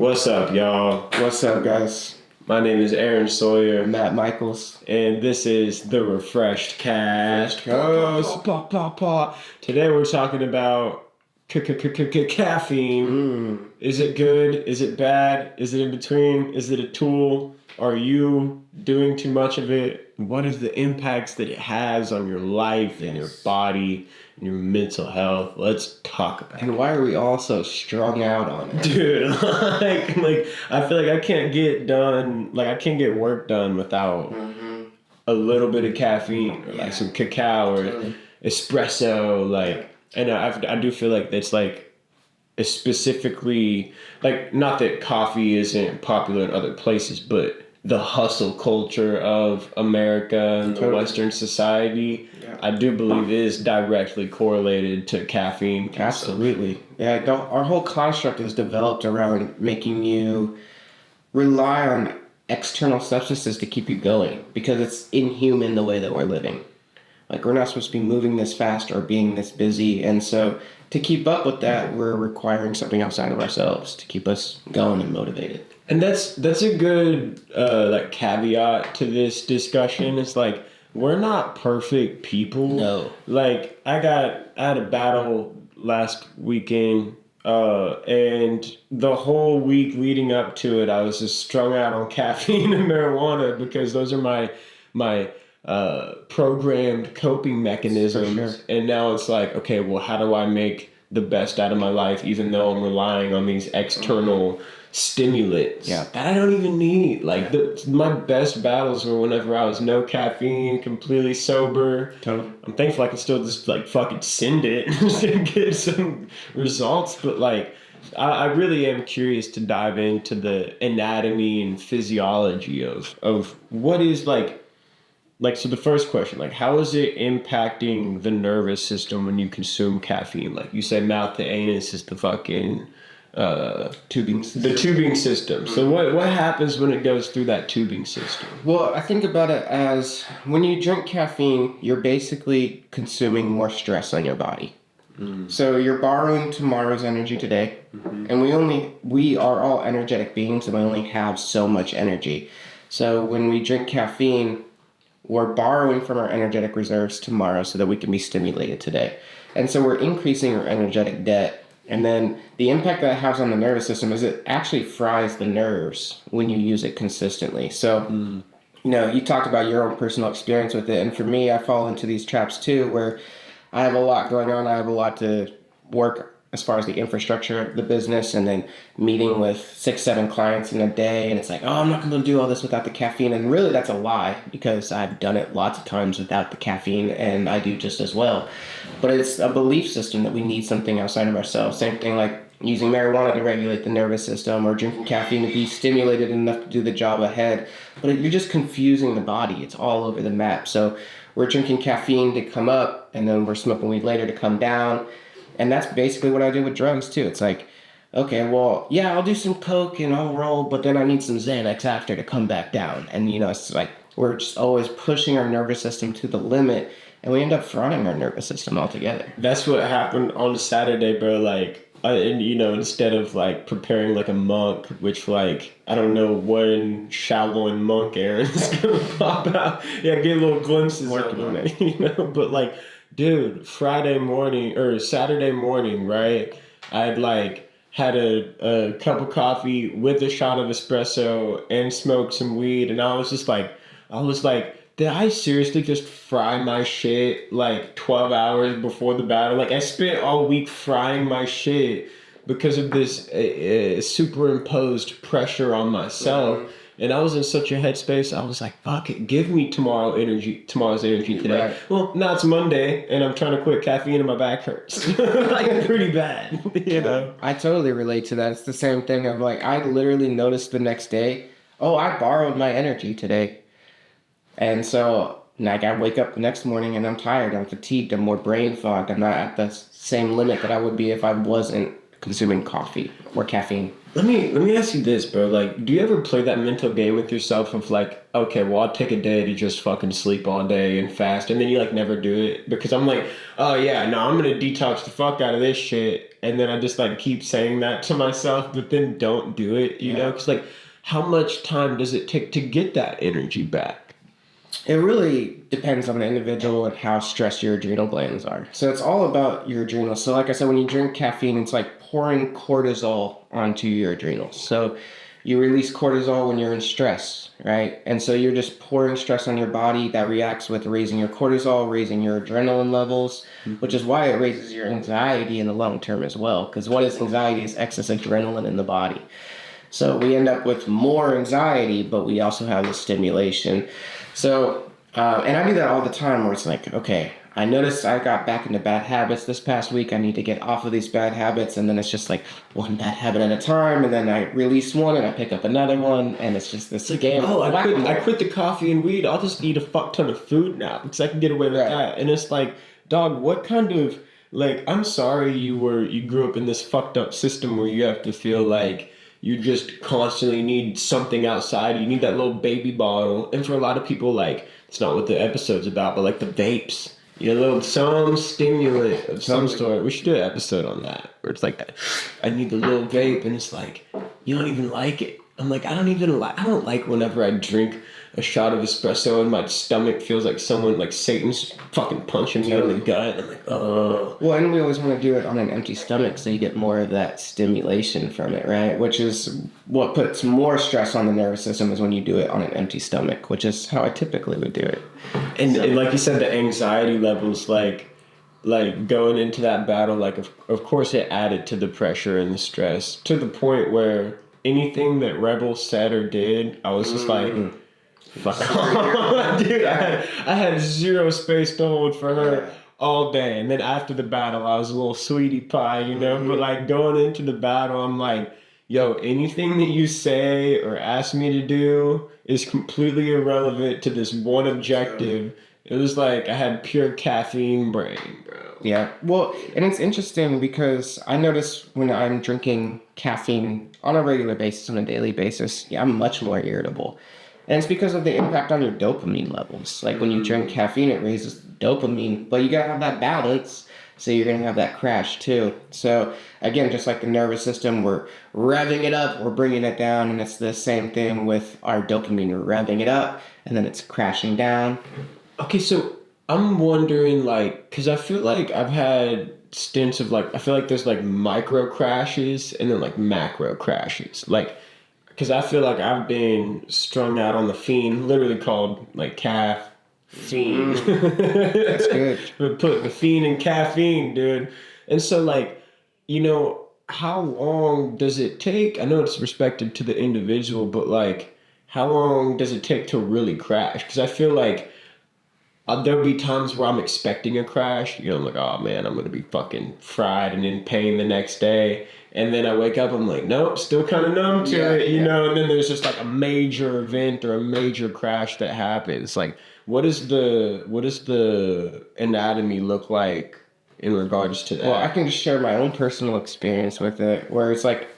What's up, y'all? What's up, guys? My name is Aaron Sawyer. Matt Michaels. And this is the Refreshed Cast. Today we're talking about caffeine. Is it good? Is it bad? Is it in between? Is it a tool? Are you doing too much of it? What is the impacts that it has on your life and your body and your mental health? Let's talk about it. And why are we all so strung out on it? Dude, like I feel like I can't get work done without a little bit of caffeine or like some cacao or espresso, and I do feel like that's like a specifically, like, not that coffee isn't popular in other places, but the hustle culture of America and the Western society, I do believe is directly correlated to caffeine. Absolutely. Yeah, our whole construct is developed around making you rely on external substances to keep you going because it's inhuman the way that we're living. Like, we're not supposed to be moving this fast or being this busy. And so to keep up with that, we're requiring something outside of ourselves to keep us going and motivated. And that's a good caveat to this discussion. It's like, we're not perfect people. No. Like, I had a battle last weekend, and the whole week leading up to it, I was just strung out on caffeine and marijuana because those are my programmed coping mechanisms. Sure. And now it's like, okay, well, how do I make the best out of my life even though I'm relying on these external stimulants that I don't even need? Like, my best battles were whenever I was no caffeine, completely sober. Totally. I'm thankful I can still just fucking send it and get some results, but I really am curious to dive into the anatomy and physiology of what is so the first question, how is it impacting the nervous system when you consume caffeine? Like you said, mouth to anus is the fucking tubing system. The tubing system. So what happens when it goes through that tubing system? Well, I think about it as when you drink caffeine, you're basically consuming more stress on your body. So you're borrowing tomorrow's energy today, and we are all energetic beings, and we only have so much energy. So when we drink caffeine, we're borrowing from our energetic reserves tomorrow so that we can be stimulated today. And so we're increasing our energetic debt. And then the impact that it has on the nervous system is it actually fries the nerves when you use it consistently. So, you talked about your own personal experience with it. And for me, I fall into these traps too, where I have a lot going on. I have a lot to work as far as the infrastructure of the business, and then meeting with 6-7 clients in a day. And it's like, I'm not going to do all this without the caffeine. And really that's a lie, because I've done it lots of times without the caffeine, and I do just as well. But it's a belief system that we need something outside of ourselves. Same thing like using marijuana to regulate the nervous system, or drinking caffeine to be stimulated enough to do the job ahead. But you're just confusing the body. It's all over the map. So we're drinking caffeine to come up, and then we're smoking weed later to come down. And that's basically what I do with drugs too. It's like, okay, well, yeah, I'll do some coke and I'll roll, but then I need some Xanax after to come back down. And it's like we're just always pushing our nervous system to the limit, and we end up frying our nervous system altogether. That's what happened on Saturday, bro. Instead of preparing like a monk, which I don't know when Shaolin monk Aaron's gonna pop out. Yeah, get little glimpses Working on it, but dude, Saturday morning, right? I'd had a cup of coffee with a shot of espresso and smoked some weed, and I was like, did I seriously just fry my shit 12 hours before the battle? I spent all week frying my shit because of this superimposed pressure on myself. And I was in such a headspace. I was like, fuck it, give me tomorrow's energy today. Right. Well, now it's Monday, and I'm trying to quit caffeine and my back hurts. Pretty bad, I totally relate to that. It's the same thing of I literally noticed the next day, I borrowed my energy today. And so I wake up the next morning and I'm tired, I'm fatigued, I'm more brain fogged. I'm not at the same limit that I would be if I wasn't consuming coffee or caffeine. Let me ask you this, bro. Like, do you ever play that mental game with yourself of like, okay, well, I'll take a day to just fucking sleep all day and fast, and then you like never do it? Because I'm like, oh yeah, no, I'm gonna detox the fuck out of this shit, and then I just like keep saying that to myself, but then don't do it, you know? Because like, how much time does it take to get that energy back? It really depends on the individual and how stressed your adrenal glands are. So it's all about your adrenals. So like I said, when you drink caffeine, it's like pouring cortisol onto your adrenals. So you release cortisol when you're in stress, right? And so you're just pouring stress on your body that reacts with raising your cortisol, raising your adrenaline levels, which is why it raises your anxiety in the long term as well. Because what is anxiety is excess adrenaline in the body. So we end up with more anxiety, but we also have the stimulation. So, and I do that all the time where it's like, okay, I noticed I got back into bad habits this past week. I need to get off of these bad habits. And then it's just like one bad habit at a time. And then I release one and I pick up another one. And it's just this game. Oh, I quit the coffee and weed. I'll just eat a fuck ton of food now because I can get away with that. And it's like, dog, what kind of, like, I'm sorry you grew up in this fucked up system where you have to feel like you just constantly need something outside. You need that little baby bottle. And for a lot of people, like, it's not what the episode's about, but like the vapes. You know, some stimulant of some sort. We should do an episode on that. Where it's like, I need the little vape, and it's like, you don't even like it. I'm like, I don't like whenever I drink a shot of espresso and my stomach feels like someone, like Satan's fucking punching me in the gut. I'm like, oh. Well, and we always want to do it on an empty stomach so you get more of that stimulation from it, right? Which is what puts more stress on the nervous system is when you do it on an empty stomach, which is how I typically would do it. And like you said, the anxiety levels, like going into that battle, like of course it added to the pressure and the stress to the point where anything that Rebel said or did, I was just like, fuck off. Dude, I had zero space to hold for her all day. And then after the battle, I was a little sweetie pie, you know? But like going into the battle, I'm like, yo, anything that you say or ask me to do is completely irrelevant to this one objective. It was like I had pure caffeine brain, bro. Yeah. Well, and it's interesting because I notice when I'm drinking caffeine on a regular basis, on a daily basis, I'm much more irritable. And it's because of the impact on your dopamine levels. Like when you drink caffeine, it raises dopamine, but you gotta have that balance. So you're gonna have that crash too. So again, just like the nervous system, we're revving it up, we're bringing it down, and it's the same thing with our dopamine. We're revving it up, and then it's crashing down. Okay, so I'm wondering, like, because I feel like I've had stints of, like, I feel like there's, like, micro crashes and then, like, macro crashes. Like, because I feel like I've been strung out on the fiend, literally called, like, caffeine. That's good. We put the fiend in caffeine, dude. And so, like, you know, how long does it take? I know it's respected to the individual, but, like, how long does it take to really crash? Because I feel like there'll be times where I'm expecting a crash. You know, I'm like, oh man, I'm going to be fucking fried and in pain the next day. And then I wake up, I'm like, nope, still kind of numb to it, you know? And then there's just like a major event or a major crash that happens. Like, what does the anatomy look like in regards to that? Well, I can just share my own personal experience with it, where it's like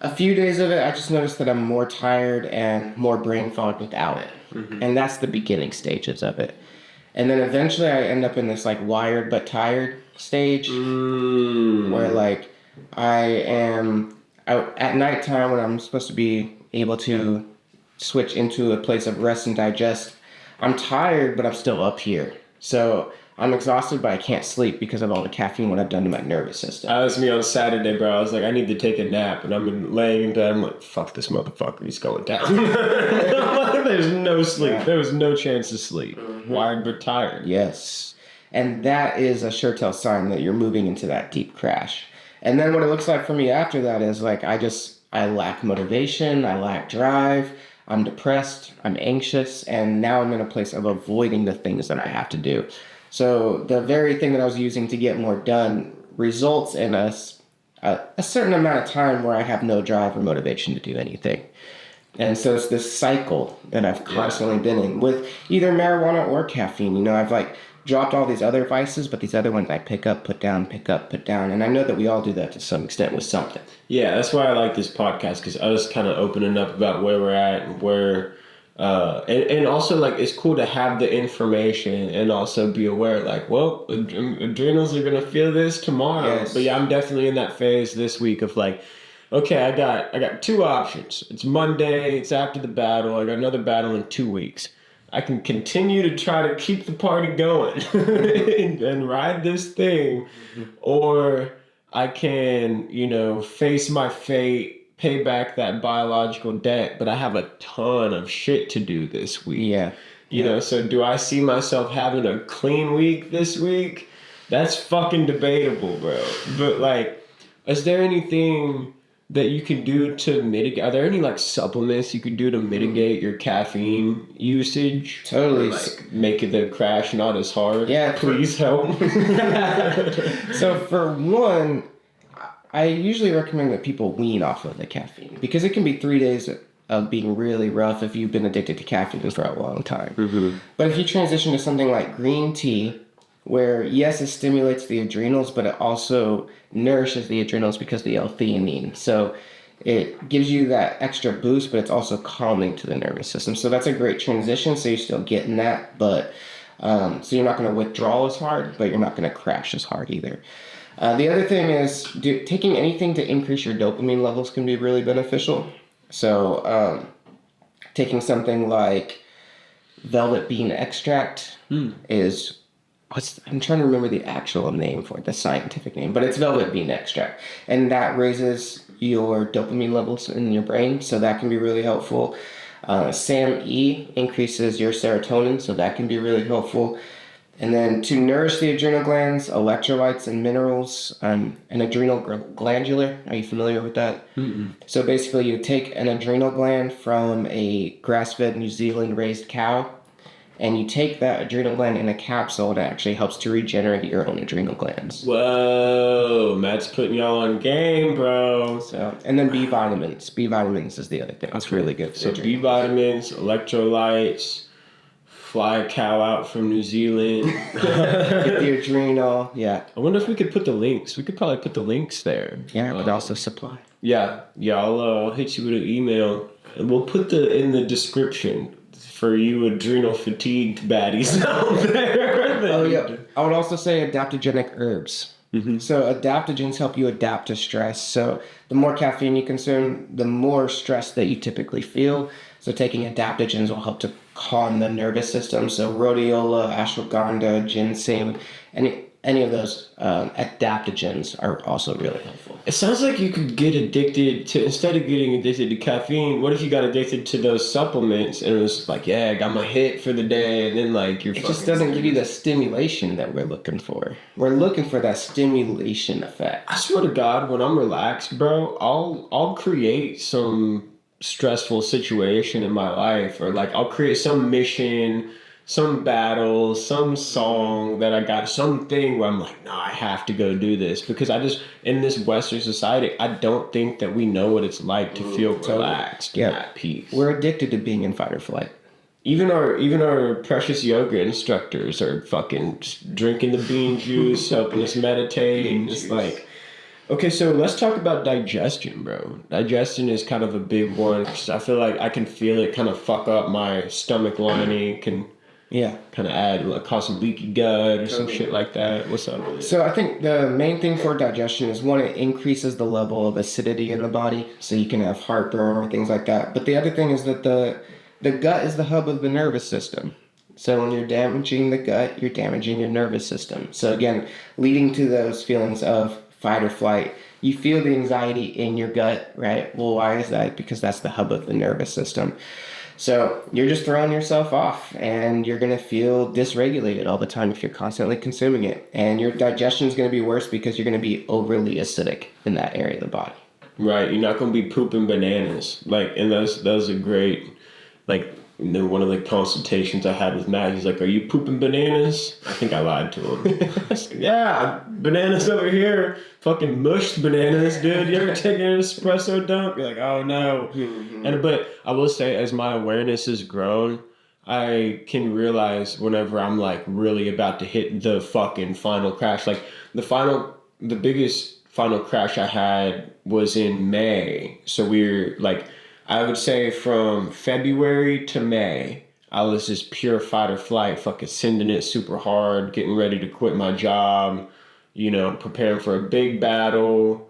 a few days of it, I just noticed that I'm more tired and more brain fogged without it. Mm-hmm. And that's the beginning stages of it. And then eventually I end up in this like wired but tired stage where like I am out at nighttime when I'm supposed to be able to switch into a place of rest and digest. I'm tired, but I'm still up here. So I'm exhausted, but I can't sleep because of all the caffeine, what I've done to my nervous system. That was me on Saturday, bro. I was like, I need to take a nap. And I'm laying in bed. I'm like, fuck this motherfucker. He's going down. There's no sleep. Yeah. There was no chance to sleep. Mm-hmm. Wired but tired. Yes. And that is a sure tell sign that you're moving into that deep crash. And then what it looks like for me after that is like I lack motivation. I lack drive. I'm depressed. I'm anxious. And now I'm in a place of avoiding the things that I have to do. So the very thing that I was using to get more done results in a certain amount of time where I have no drive or motivation to do anything. And so it's this cycle that I've constantly been in with either marijuana or caffeine. You know, I've like dropped all these other vices, but these other ones I pick up, put down, pick up, put down. And I know that we all do that to some extent with something. Yeah, that's why I like this podcast, because us kind of opening up about where we're at and where, and also like it's cool to have the information and also be aware, like, well, adrenals are gonna feel this tomorrow. Yes. But yeah, I'm definitely in that phase this week of like, okay, I got two options. It's Monday. It's after the battle. I got another battle in 2 weeks. I can continue to try to keep the party going and ride this thing, or I can, face my fate, pay back that biological debt, but I have a ton of shit to do this week. Yeah. So do I see myself having a clean week this week? That's fucking debatable, bro. But like, is there anything that you can do to mitigate? Are there any like supplements you could do to mitigate your caffeine usage? Totally. Or, like make the crash not as hard? Yeah. Please help. So for one, I usually recommend that people wean off of the caffeine, because it can be 3 days of being really rough if you've been addicted to caffeine for a long time. Mm-hmm. But if you transition to something like green tea, where yes, it stimulates the adrenals, but it also nourishes the adrenals because of the L-theanine. So it gives you that extra boost, but it's also calming to the nervous system. So that's a great transition. So you're still getting that, but so you're not going to withdraw as hard, but you're not going to crash as hard either. The other thing is taking anything to increase your dopamine levels can be really beneficial. So taking something like velvet bean extract is... I'm trying to remember the actual name for it, the scientific name, but it's velvet bean extract. And that raises your dopamine levels in your brain, so that can be really helpful. SAMe increases your serotonin, so that can be really helpful. And then to nourish the adrenal glands, electrolytes and minerals, an adrenal glandular. Are you familiar with that? Mm-mm. So basically you take an adrenal gland from a grass-fed New Zealand raised cow, and you take that adrenal gland in a capsule that actually helps to regenerate your own adrenal glands. Whoa, Matt's putting y'all on game, bro. So, and then B vitamins. B vitamins is the other thing. It's really good. So B vitamins, electrolytes, fly a cow out from New Zealand. Get the adrenal. Yeah. I wonder if we could put the links. We could probably put the links there. Yeah, but also supply. Yeah. I'll hit you with an email. We'll put in the description for you adrenal fatigued baddies out there. Oh, yeah. I would also say adaptogenic herbs. Mm-hmm. So adaptogens help you adapt to stress. So the more caffeine you consume, the more stress that you typically feel. So taking adaptogens will help to calm the nervous system. So rhodiola, ashwagandha, ginseng, any of those adaptogens are also really helpful. It sounds like you could get addicted to, instead of getting addicted to caffeine, what if you got addicted to those supplements and it was like, yeah, I got my hit for the day, and then like it just doesn't give you the stimulation that we're looking for. We're looking for that stimulation effect. I swear to God, when I'm relaxed, bro, I'll create some stressful situation in my life, or like I'll create some mission, some battle, some song that I got, something where I'm like, no, I have to go do this, because in this Western society, I don't think that we know what it's like to feel relaxed and at peace. We're addicted to being in fight or flight. Even our precious yoga instructors are fucking just drinking the bean juice, helping us meditate, and it's like, okay, so let's talk about digestion, bro. Digestion is kind of a big one, because I feel like I can feel it kind of fuck up my stomach lining, kind of cause some leaky gut or some shit like that. What's up with it? So I think the main thing for digestion is, one, it increases the level of acidity in the body, so you can have heartburn or things like that. But the other thing is that the gut is the hub of the nervous system. So when you're damaging the gut, you're damaging your nervous system. So again, leading to those feelings of fight or flight. You feel the anxiety in your gut, right? Well, why is that? Because that's the hub of the nervous system. So you're just throwing yourself off, and you're going to feel dysregulated all the time if you're constantly consuming it. And your digestion is going to be worse because you're going to be overly acidic in that area of the body. Right. You're not going to be pooping bananas. And those are great. One of the consultations I had with Matt, he's like, are you pooping bananas? I think I lied to him. I said, yeah, bananas over here. Fucking mushed bananas, dude. You ever taken an espresso dump? You're like, oh no. Mm-hmm. But I will say, as my awareness has grown, I can realize whenever I'm like really about to hit the fucking final crash. Like the biggest final crash I had was in May. So we're like, I would say from February to May, I was just pure fight or flight, fucking sending it super hard, getting ready to quit my job, preparing for a big battle.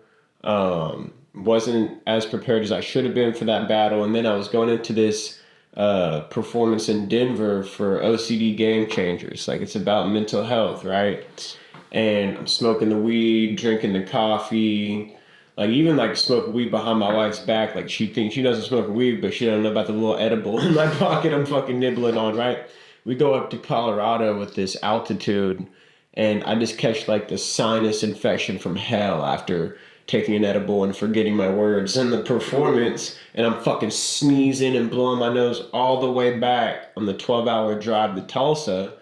Wasn't as prepared as I should have been for that battle. And then I was going into this performance in Denver for OCD Game Changers. Like, it's about mental health, right? And I'm smoking the weed, drinking the coffee, like even like smoking weed behind my wife's back. Like, she thinks she doesn't smoke weed, but she doesn't know about the little edible in my pocket I'm fucking nibbling on, right? We go up to Colorado with this altitude, and I just catch like the sinus infection from hell after taking an edible and forgetting my words in the performance, and I'm fucking sneezing and blowing my nose all the way back on the 12-hour drive to Tulsa.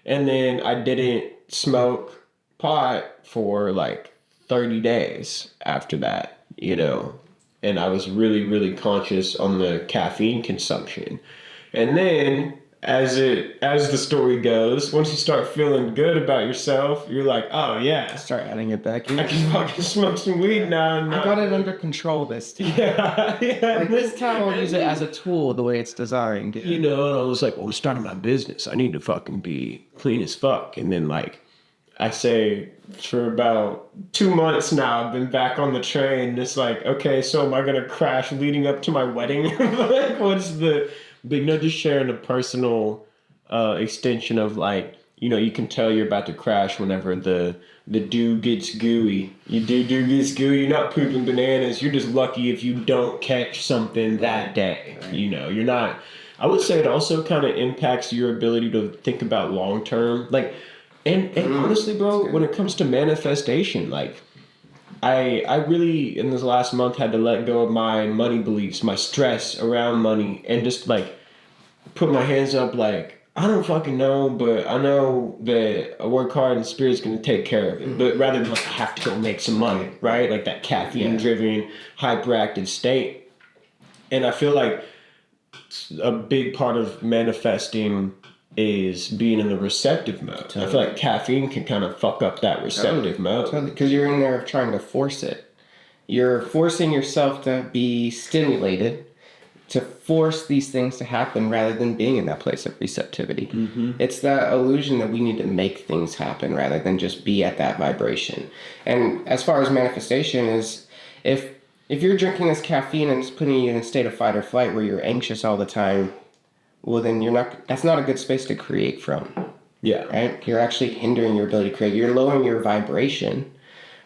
And then I didn't smoke pot for like 30 days after that, and I was really, really conscious on the caffeine consumption. And then as the story goes, once you start feeling good about yourself, you're like, oh yeah, Start adding it back in. I can fucking smoke some weed now. I got it under control this time. Yeah. Like, this time I'll use it as a tool the way it's designed. And I was like, well, I'm starting my business. I need to fucking be clean as fuck. And then, like, I say for about 2 months now, I've been back on the train. It's like, okay, so am I going to crash leading up to my wedding? Like, what's the big, just sharing a personal extension of, like, you can tell you're about to crash whenever the dew gets gooey. Dew gets gooey, you're not pooping bananas. You're just lucky if you don't catch something that day. You're not. I would say it also kind of impacts your ability to think about long term. Like, and honestly, bro, when it comes to manifestation, like, I really, in this last month, had to let go of my money beliefs, my stress around money, and just, like, put my hands up, like, I don't fucking know, but I know that I work hard and Spirit's going to take care of it. But rather than, like, I have to go make some money, right? Like that caffeine-driven, hyperactive state. And I feel like a big part of manifesting is being in the receptive mode. Totally. I feel like caffeine can kind of fuck up that receptive mode. Totally, because you're in there trying to force it. You're forcing yourself to be stimulated, to force these things to happen rather than being in that place of receptivity. Mm-hmm. It's that illusion that we need to make things happen rather than just be at that vibration. And as far as manifestation is, if you're drinking this caffeine and it's putting you in a state of fight or flight where you're anxious all the time, well, then that's not a good space to create from. Yeah. Right? You're actually hindering your ability to create. You're lowering your vibration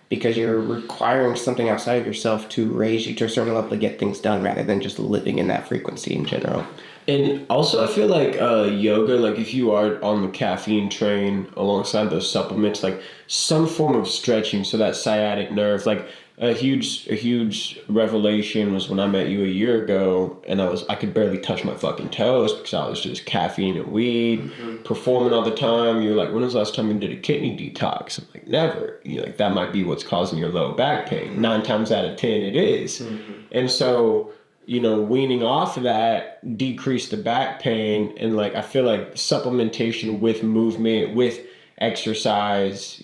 because you're requiring something outside of yourself to raise you to a certain level to get things done rather than just living in that frequency in general. And also, I feel like yoga, like if you are on the caffeine train alongside those supplements, like some form of stretching, so that sciatic nerve, like a huge revelation was when I met you a year ago, and I could barely touch my fucking toes because I was just caffeine and weed, performing all the time. You're like, when was the last time you did a kidney detox? I'm like, never. You're like, that might be what's causing your low back pain. 9 times out of 10 it is. Mm-hmm. And so, weaning off of that decreased the back pain, and like I feel like supplementation with movement, with exercise,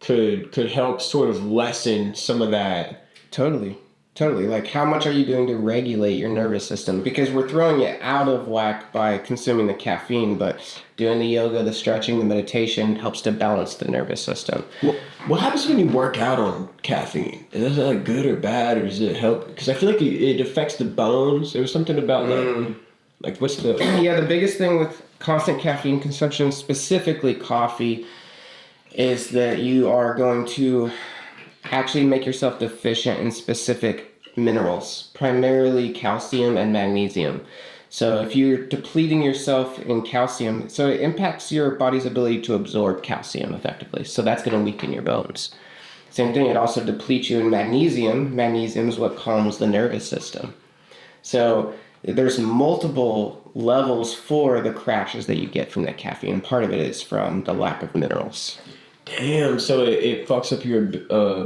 could help sort of lessen some of that. Totally. Like, how much are you doing to regulate your nervous system? Because we're throwing it out of whack by consuming the caffeine, but doing the yoga, the stretching, the meditation helps to balance the nervous system. Well, what happens when you work out on caffeine? Is that like good or bad, or does it help? Because I feel like it affects the bones. There was something about like what's the... Yeah, the biggest thing with constant caffeine consumption, specifically coffee, is that you are going to actually make yourself deficient in specific minerals, primarily calcium and magnesium. So if you're depleting yourself in calcium, so it impacts your body's ability to absorb calcium effectively. So that's going to weaken your bones. Same thing, it also depletes you in magnesium. Magnesium is what calms the nervous system. So there's multiple levels for the crashes that you get from the caffeine. Part of it is from the lack of minerals. Damn, so it fucks up your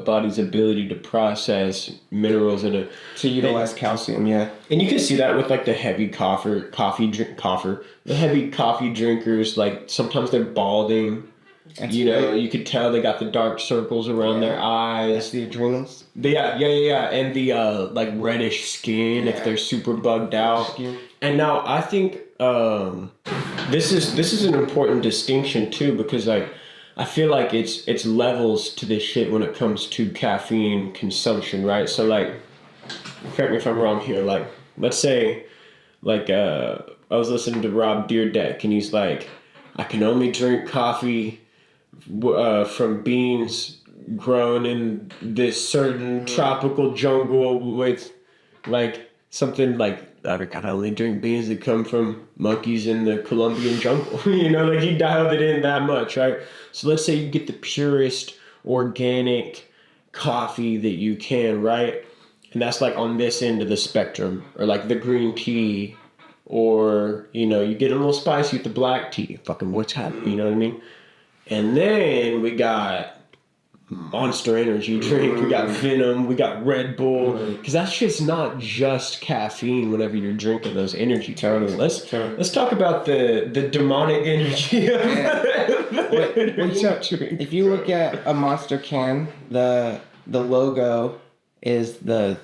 body's ability to process minerals in a To utilize calcium, yeah. and you can see that with like the heavy the heavy coffee drinkers. Like sometimes they're balding. You could tell they got the dark circles around their eyes. That's the adrenals. Yeah. And the like reddish skin if they're super bugged out. And now I think this is an important distinction too, because like I feel like it's levels to this shit when it comes to caffeine consumption, right? So like, correct me if I'm wrong here. Like, let's say, like I was listening to Rob Deerdeck, and he's like, I can only drink coffee from beans grown in this certain tropical jungle with like something like I can only drink beans that come from monkeys in the Colombian jungle. Like he dialed it in that much, right? So let's say you get the purest organic coffee that you can, right? And that's like on this end of the spectrum, or like the green tea, or you get a little spicy with the black tea. Fucking what's happening? You know what I mean? And then we got Monster Energy drink, we got Venom, we got Red Bull, because that shit's not just caffeine whenever you're drinking those energy totals. Let's talk about the demonic energy of if you look at a Monster can, the logo is the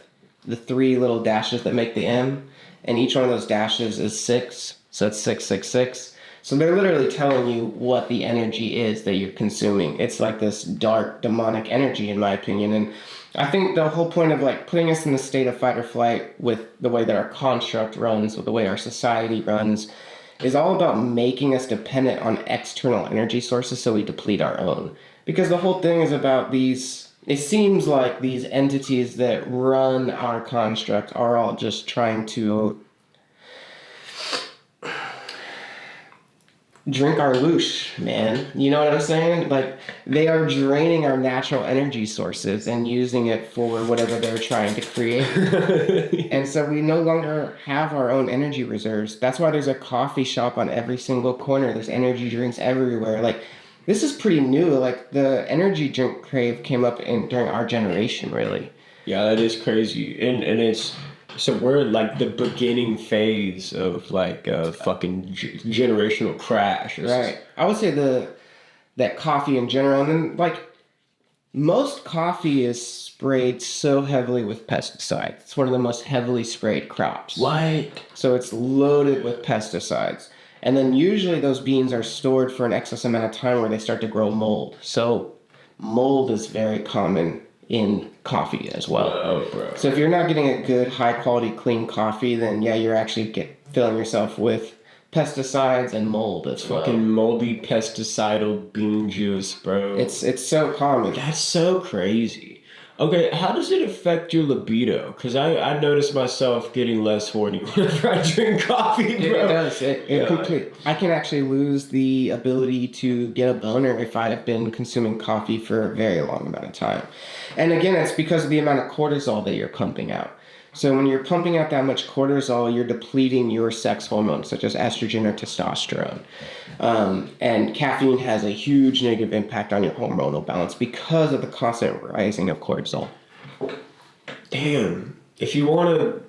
three little dashes that make the M, and each one of those dashes is 6, so it's 666. So they're literally telling you what the energy is that you're consuming. It's like this dark, demonic energy, in my opinion. And I think the whole point of like putting us in the state of fight or flight with the way that our construct runs, with the way our society runs, is all about making us dependent on external energy sources so we deplete our own. Because the whole thing is about these, it seems like these entities that run our construct are all just trying to drink our loosh, man. You know what I'm saying? Like, they are draining our natural energy sources and using it for whatever they're trying to create. And so we no longer have our own energy reserves. That's why there's a coffee shop on every single corner. There's energy drinks everywhere. Like, this is pretty new. Like, the energy drink crave came up during our generation, really. Yeah, that is crazy. And it's... So we're like the beginning phase of like a fucking generational crash. Right. I would say that coffee in general, and then like most coffee is sprayed so heavily with pesticides. It's one of the most heavily sprayed crops. What? So it's loaded with pesticides. And then usually those beans are stored for an excess amount of time where they start to grow mold. So mold is very common in coffee as well. Oh, bro. So if you're not getting a good, high-quality, clean coffee, then yeah, you're actually filling yourself with pesticides and mold as well. Fucking moldy pesticidal bean juice, bro. It's so common. That's so crazy. Okay, how does it affect your libido? Because I notice myself getting less horny whenever I drink coffee, bro. It does. I can actually lose the ability to get a boner if I have been consuming coffee for a very long amount of time. And again, it's because of the amount of cortisol that you're pumping out. So when you're pumping out that much cortisol, you're depleting your sex hormones, such as estrogen or testosterone. And caffeine has a huge negative impact on your hormonal balance because of the constant rising of cortisol. Damn. If you want to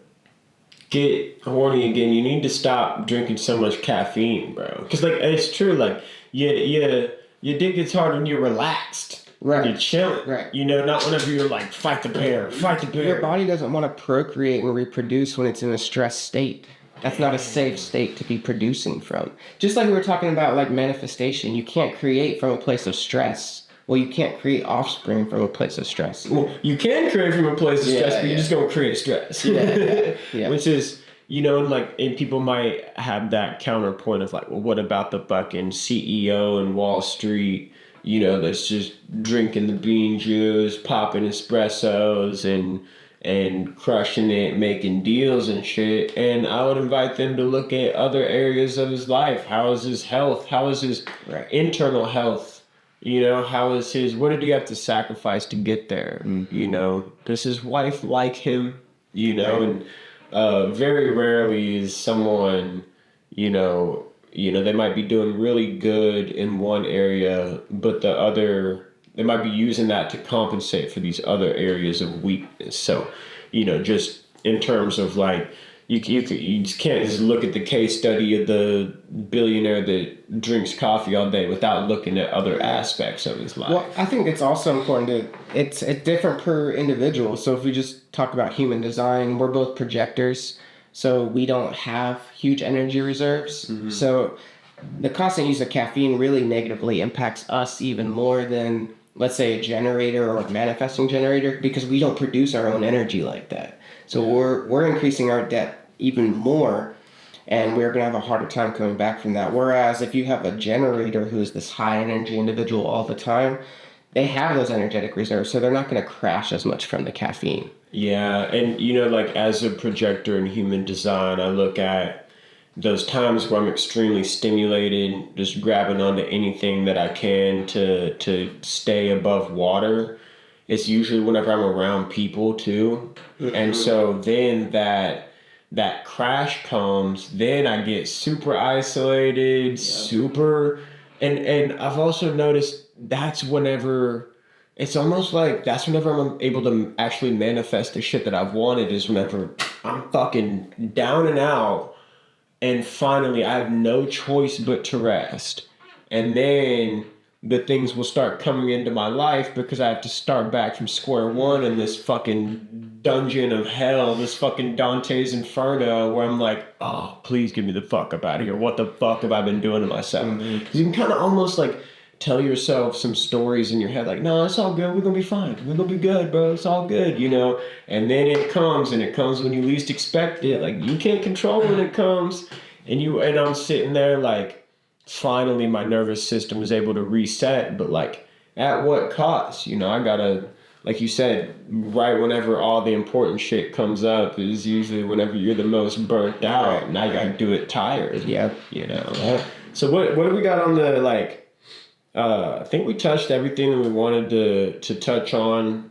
get horny again, you need to stop drinking so much caffeine, bro. Because, like, it's true, like, your dick gets hard when you're relaxed. Right. You're chilling. Right. Not whenever you're like, fight the bear. Your body doesn't want to procreate and reproduce when it's in a stressed state. That's not a safe state to be producing from. Just like we were talking about, like, manifestation. You can't create from a place of stress. Well, you can't create offspring from a place of stress. Well, you can create from a place of stress, but you're just going to create stress. Yeah. Which is, and people might have that counterpoint of like, well, what about the fucking CEO in Wall Street, that's just drinking the bean juice, popping espressos, and crushing it, making deals and shit. And I would invite them to look at other areas of his life. How is his health? How is his internal health? How is his, what did he have to sacrifice to get there? Mm-hmm. Does his wife like him? And very rarely is someone, They might be doing really good in one area, but they might be using that to compensate for these other areas of weakness. So, just in terms of like, you just can't just look at the case study of the billionaire that drinks coffee all day without looking at other aspects of his life. Well, I think it's also important it's different per individual. So if we just talk about human design, we're both projectors. So we don't have huge energy reserves. Mm-hmm. So the constant use of caffeine really negatively impacts us even more than, let's say, a generator or a manifesting generator, because we don't produce our own energy like that. So we're increasing our debt even more, and we're going to have a harder time coming back from that. Whereas if you have a generator who is this high energy individual all the time, they have those energetic reserves, so they're not going to crash as much from the caffeine. Yeah, and like as a projector in human design, I look at those times where I'm extremely stimulated, just grabbing onto anything that I can to stay above water. It's usually whenever I'm around people too. Mm-hmm. And so then that crash comes, then I get super isolated, and I've also noticed that's whenever it's almost like that's whenever I'm able to actually manifest the shit that I've wanted, is whenever I'm fucking down and out, and finally I have no choice but to rest. And then the things will start coming into my life because I have to start back from square one in this fucking dungeon of hell, this fucking Dante's Inferno, where I'm like, oh, please get me the fuck up out of here. What the fuck have I been doing to myself? Because you can kind of almost like tell yourself some stories in your head, like, no, it's all good. We're going to be fine. We're going to be good, bro. It's all good, And then it comes, and it comes when you least expect it. Like, you can't control when it comes. And I'm sitting there like, finally my nervous system is able to reset, but like, at what cost? I gotta, like you said, right whenever all the important shit comes up is usually whenever you're the most burnt out. Now you gotta do it tired. Yeah. Yeah. So what do we got on the, like, I think we touched everything that we wanted to touch on.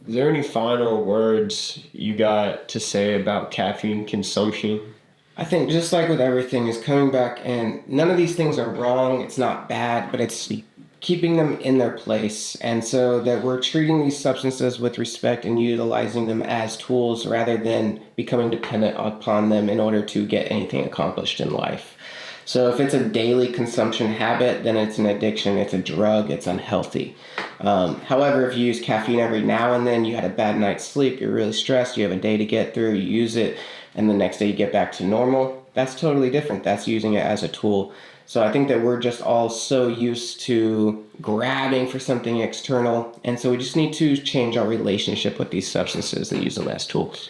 Is there any final words you got to say about caffeine consumption? I think just like with everything is coming back, and none of these things are wrong. It's not bad, but it's keeping them in their place. And so that we're treating these substances with respect and utilizing them as tools rather than becoming dependent upon them in order to get anything accomplished in life. So if it's a daily consumption habit, then it's an addiction, it's a drug, it's unhealthy. However, if you use caffeine every now and then, you had a bad night's sleep, you're really stressed, you have a day to get through, you use it, and the next day you get back to normal, that's totally different. That's using it as a tool. So I think that we're just all so used to grabbing for something external, and so we just need to change our relationship with these substances and use them as tools.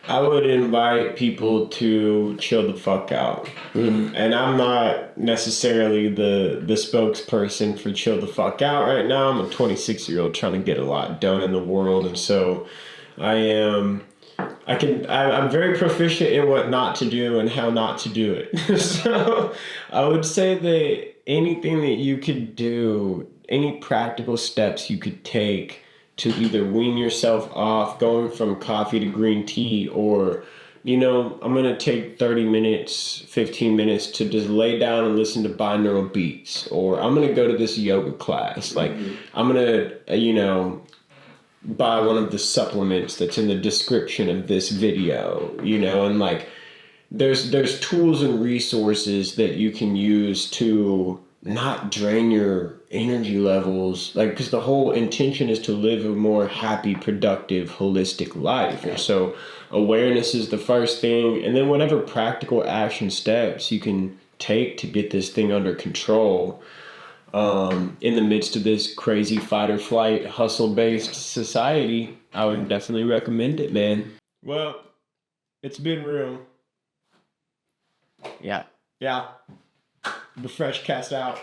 I would invite people to chill the fuck out. Mm-hmm. And I'm not necessarily the spokesperson for chill the fuck out right now. I'm a 26-year-old trying to get a lot done in the world. And so I'm very proficient in what not to do and how not to do it. So I would say that anything that you could do, any practical steps you could take to either wean yourself off going from coffee to green tea, or, I'm going to take 30 minutes, 15 minutes to just lay down and listen to binaural beats, or I'm going to go to this yoga class. Like, I'm going to, buy one of the supplements that's in the description of this video, and like, there's tools and resources that you can use to not drain your energy levels, like, because the whole intention is to live a more happy, productive, holistic life. And so awareness is the first thing, and then whatever practical action steps you can take to get this thing under control in the midst of this crazy fight or flight hustle based society, I would definitely recommend it, man. Well, it's been real. Yeah. The fresh cast out.